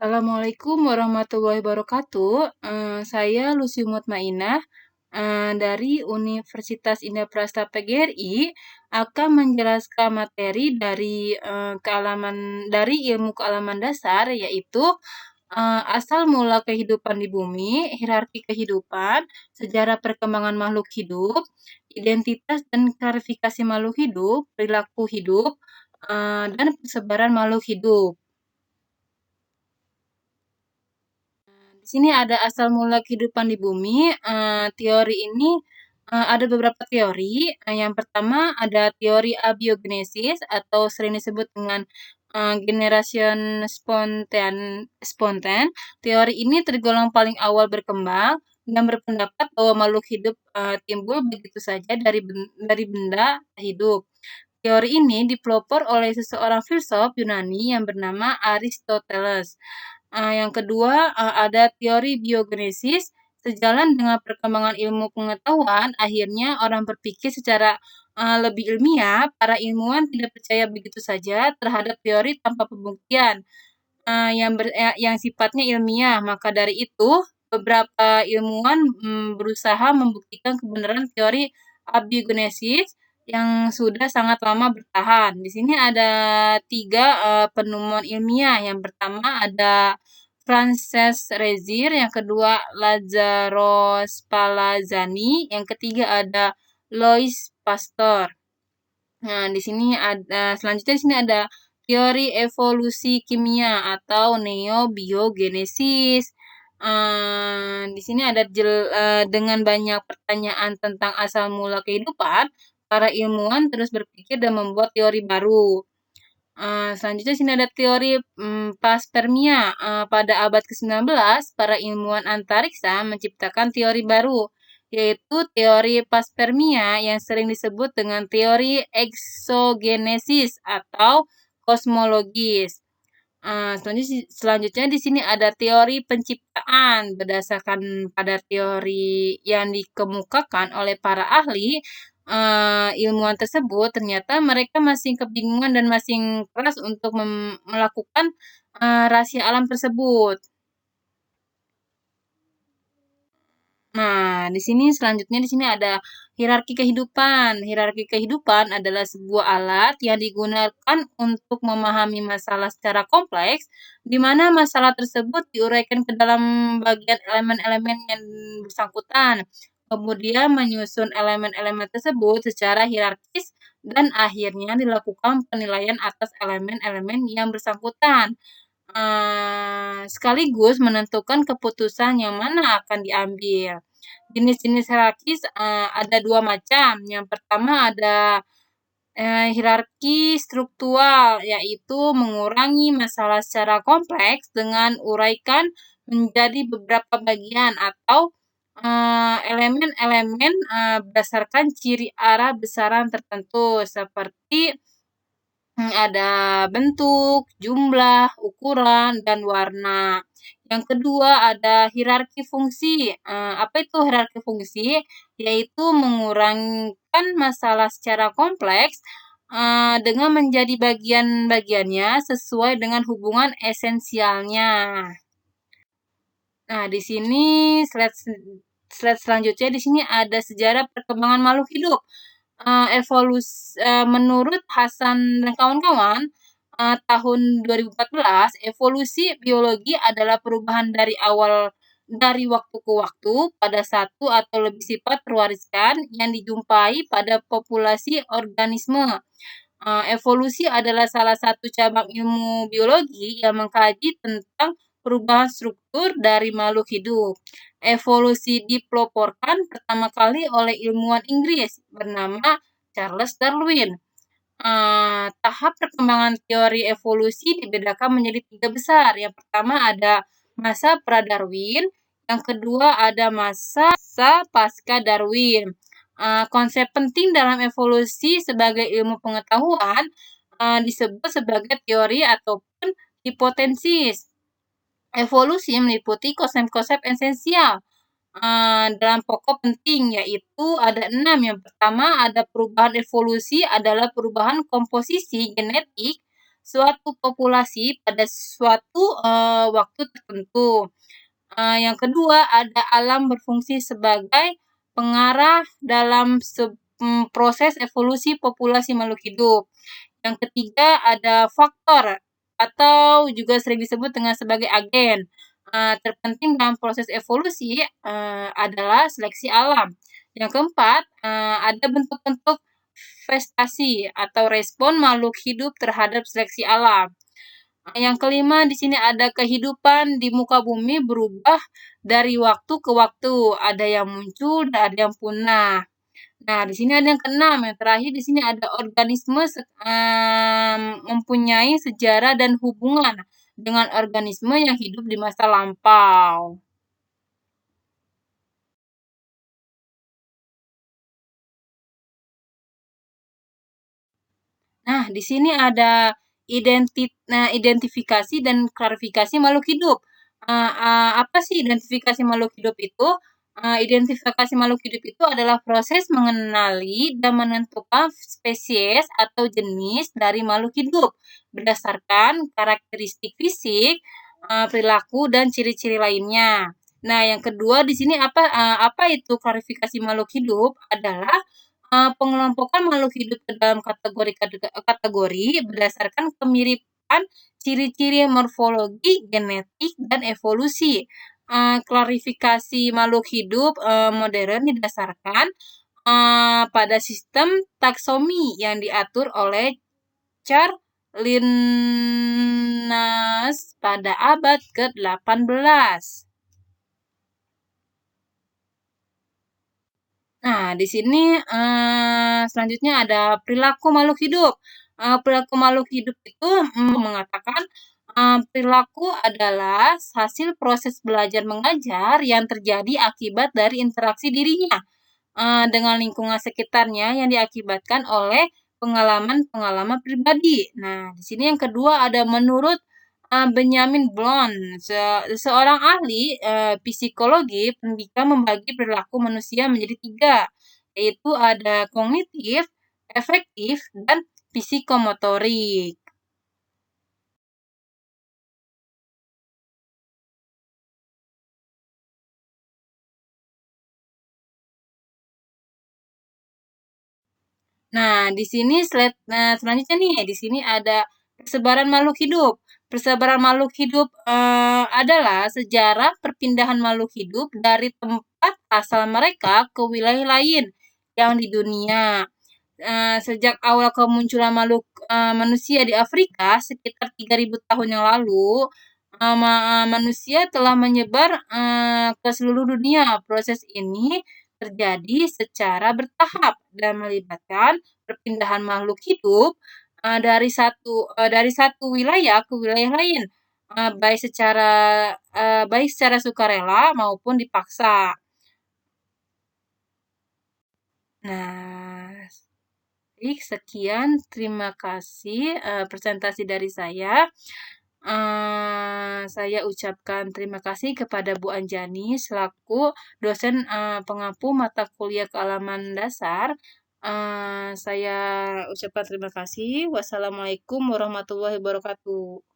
Assalamualaikum warahmatullahi wabarakatuh. Saya Lucy Mutmainah dari Universitas Indah Prasta PGRI akan menjelaskan materi dari ilmu kealaman dasar, yaitu asal mula kehidupan di bumi, hierarki kehidupan, sejarah perkembangan makhluk hidup, identitas dan klarifikasi makhluk hidup, perilaku hidup, dan persebaran makhluk hidup. Di sini ada asal mula kehidupan di bumi. Teori ini ada beberapa teori. Yang pertama ada teori abiogenesis atau sering disebut dengan generation spontan. Teori ini tergolong paling awal berkembang dan berpendapat bahwa makhluk hidup timbul begitu saja dari benda hidup. Teori ini dipelopor oleh seseorang filsuf Yunani yang bernama Aristoteles. Yang kedua, ada teori biogenesis. Sejalan dengan perkembangan ilmu pengetahuan, akhirnya orang berpikir secara lebih ilmiah. Para ilmuwan tidak percaya begitu saja terhadap teori tanpa pembuktian yang sifatnya ilmiah. Maka dari itu, beberapa ilmuwan berusaha membuktikan kebenaran teori abiogenesis yang sudah sangat lama bertahan. Di sini ada 3 penemuan ilmiah. Yang pertama ada Frances Rezir, yang kedua Lazzaro Spallanzani, yang ketiga ada Louis Pasteur. Nah, selanjutnya di sini ada teori evolusi kimia atau neobiogenesis. Di sini ada dengan banyak pertanyaan tentang asal mula kehidupan, para ilmuwan terus berpikir dan membuat teori baru. Selanjutnya di sini ada teori panspermia. Pada abad ke-19, para ilmuwan antariksa menciptakan teori baru, yaitu teori panspermia yang sering disebut dengan teori eksogenesis atau kosmologis. Selanjutnya di sini ada teori penciptaan. Berdasarkan pada teori yang dikemukakan oleh para ahli, ilmuwan tersebut, ternyata mereka masih kebingungan dan masih keras untuk melakukan rahasia alam tersebut. Nah, selanjutnya di sini ada hierarki kehidupan. Hierarki kehidupan adalah sebuah alat yang digunakan untuk memahami masalah secara kompleks, di mana masalah tersebut diuraikan ke dalam bagian elemen-elemen yang bersangkutan. Kemudian menyusun elemen-elemen tersebut secara hierarkis dan akhirnya dilakukan penilaian atas elemen-elemen yang bersangkutan. Sekaligus menentukan keputusan yang mana akan diambil. Jenis-jenis hierarkis ada 2 macam. Yang pertama ada hierarki struktural, yaitu mengurangi masalah secara kompleks dengan uraikan menjadi beberapa bagian atau elemen-elemen berdasarkan ciri arah besaran tertentu seperti ada bentuk, jumlah, ukuran, dan warna. Yang kedua ada hierarki fungsi. Apa itu hierarki fungsi? Yaitu mengurangkan masalah secara kompleks dengan menjadi bagian-bagiannya sesuai dengan hubungan esensialnya. Nah, di sini slide selanjutnya di sini ada sejarah perkembangan makhluk hidup. Menurut Hasan dan kawan-kawan, tahun 2014, evolusi biologi adalah perubahan dari waktu ke waktu pada satu atau lebih sifat terwariskan yang dijumpai pada populasi organisme. Evolusi adalah salah satu cabang ilmu biologi yang mengkaji tentang perubahan struktur dari makhluk hidup. Evolusi dipeloporkan pertama kali oleh ilmuwan Inggris bernama Charles Darwin. Tahap perkembangan teori evolusi dibedakan menjadi 3 besar. Yang pertama ada masa pra-Darwin, yang kedua ada masa pasca Darwin. Konsep penting dalam evolusi sebagai ilmu pengetahuan disebut sebagai teori ataupun hipotesis. Evolusi meliputi konsep-konsep esensial dalam pokok penting, yaitu ada 6. Yang pertama ada perubahan evolusi adalah perubahan komposisi genetik suatu populasi pada suatu waktu tertentu. Yang kedua, ada alam berfungsi sebagai pengarah dalam proses evolusi populasi makhluk hidup. Yang ketiga, ada faktor atau juga sering disebut dengan sebagai agen. Terpenting dalam proses evolusi adalah seleksi alam. Yang keempat, ada bentuk-bentuk prestasi atau respon makhluk hidup terhadap seleksi alam. Yang kelima, di sini ada kehidupan di muka bumi berubah dari waktu ke waktu. Ada yang muncul dan ada yang punah. Nah, di sini ada yang keenam, yang terakhir di sini ada organisme mempunyai sejarah dan hubungan dengan organisme yang hidup di masa lampau. Nah, di sini ada identifikasi dan klarifikasi makhluk hidup. Apa sih identifikasi makhluk hidup itu? Identifikasi makhluk hidup itu adalah proses mengenali dan menentukan spesies atau jenis dari makhluk hidup berdasarkan karakteristik fisik, perilaku, dan ciri-ciri lainnya. Nah, yang kedua di sini apa itu klarifikasi makhluk hidup? Adalah pengelompokan makhluk hidup ke dalam kategori berdasarkan kemiripan ciri-ciri morfologi, genetik, dan evolusi. Klarifikasi makhluk hidup modern didasarkan pada sistem taksomi yang diatur oleh Charles Linnaeus pada abad ke-18. Nah, di sini selanjutnya ada perilaku makhluk hidup. Perilaku makhluk hidup itu mengatakan perilaku adalah hasil proses belajar mengajar yang terjadi akibat dari interaksi dirinya dengan lingkungan sekitarnya yang diakibatkan oleh pengalaman-pengalaman pribadi. Nah, di sini yang kedua ada menurut Benjamin Blount, seorang ahli psikologi pendidikan membagi perilaku manusia menjadi tiga, yaitu ada kognitif, efektif, dan psikomotorik. Nah, di sini selanjutnya nih, di sini ada persebaran makhluk hidup. Persebaran makhluk hidup adalah sejarah perpindahan makhluk hidup dari tempat asal mereka ke wilayah lain yang di dunia. Sejak awal kemunculan manusia di Afrika sekitar 3.000 tahun yang lalu, manusia telah menyebar ke seluruh dunia. Proses ini terjadi secara bertahap dan melibatkan perpindahan makhluk hidup dari satu wilayah ke wilayah lain, baik secara sukarela maupun dipaksa. Nah, baik, sekian. Terima kasih presentasi dari saya. Saya ucapkan terima kasih kepada Bu Anjani selaku dosen pengampu mata kuliah kealaman dasar. Saya ucapkan terima kasih. Wassalamualaikum warahmatullahi wabarakatuh.